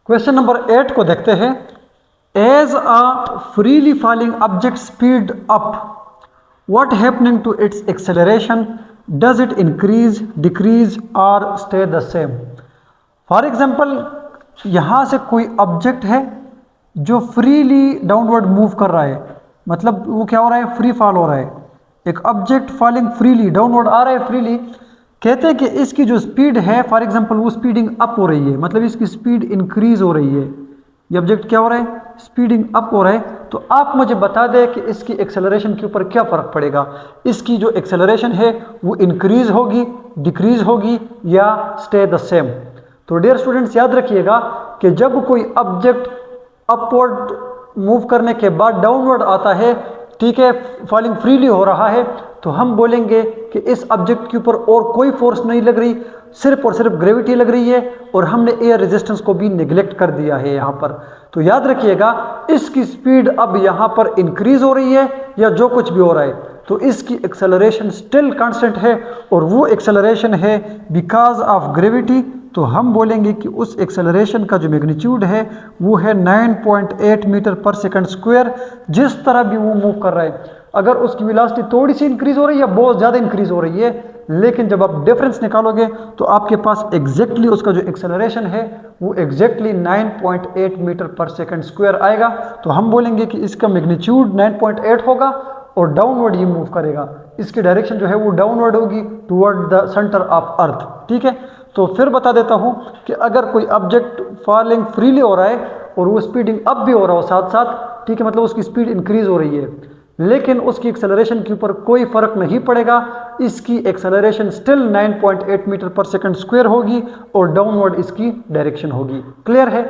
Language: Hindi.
क्वेश्चन नंबर 8 को देखते हैं। As a freely falling object speed up, what happening to its acceleration? Does it increase, decrease or stay the same? For example, यहाँ से कोई ऑब्जेक्ट है जो फ्रीली डाउनवर्ड मूव कर रहा है, मतलब वो क्या हो रहा है, फ्री फॉल हो रहा है। एक ऑब्जेक्ट फॉलिंग फ्रीली डाउनवर्ड आ रहा है फ्रीली, कहते हैं कि इसकी जो स्पीड है, फॉर एग्जांपल वो स्पीडिंग अप हो रही है, मतलब इसकी स्पीड इंक्रीज हो रही है। ये ऑब्जेक्ट क्या हो रहा है, स्पीडिंग अप हो रहा है। तो आप मुझे बता दें कि इसकी एक्सेलरेशन के ऊपर क्या फ़र्क पड़ेगा। इसकी जो एक्सेलरेशन है वो इंक्रीज होगी, डिक्रीज होगी या स्टे द सेम। तो डियर स्टूडेंट्स, याद रखिएगा कि जब कोई ऑब्जेक्ट अपवर्ड मूव करने के बाद डाउनवर्ड आता है, ठीक है, फॉलिंग फ्रीली हो रहा है, तो हम बोलेंगे कि इस ऑब्जेक्ट के ऊपर और कोई फोर्स नहीं लग रही, सिर्फ और सिर्फ ग्रेविटी लग रही है, और हमने एयर रेजिस्टेंस को भी निगलेक्ट कर दिया है यहाँ पर। तो याद रखिएगा, इसकी स्पीड अब यहाँ पर इंक्रीज हो रही है या जो कुछ भी हो रहा है, तो इसकी एक्सेलरेशन स्टिल कांस्टेंट है, और वो एक्सेलरेशन है बिकॉज ऑफ ग्रेविटी। तो हम बोलेंगे कि उस एक्सेलरेशन का जो मैग्नीट्यूड है वो है 9.8 मीटर पर सेकंड स्क्वायर, जिस तरह भी वो मूव कर रहा है। अगर उसकी वेलोसिटी थोड़ी सी इंक्रीज हो रही है या बहुत ज़्यादा इंक्रीज हो रही है, लेकिन जब आप डिफरेंस निकालोगे तो आपके पास एग्जैक्टली उसका जो एक्सेलरेशन है वो एग्जैक्टली 9.8 मीटर पर सेकंड स्क्वायर आएगा। तो हम बोलेंगे कि इसका मैग्नीट्यूड 9.8 होगा और डाउनवर्ड ये मूव करेगा। इसकी डायरेक्शन जो है वो डाउनवर्ड होगी toward the centre of earth. ठीक है, तो फिर बता देता हूँ कि अगर कोई ऑब्जेक्ट फॉलिंग फ्रीली हो रहा है और वो स्पीडिंग अप भी हो रहा हो साथ साथ, ठीक है, मतलब उसकी स्पीड इंक्रीज हो रही है, लेकिन उसकी एक्सेलरेशन के ऊपर कोई फर्क नहीं पड़ेगा। इसकी एक्सेलरेशन स्टिल 9.8 मीटर पर सेकंड स्क्वायर होगी और डाउनवर्ड इसकी डायरेक्शन होगी। क्लियर है?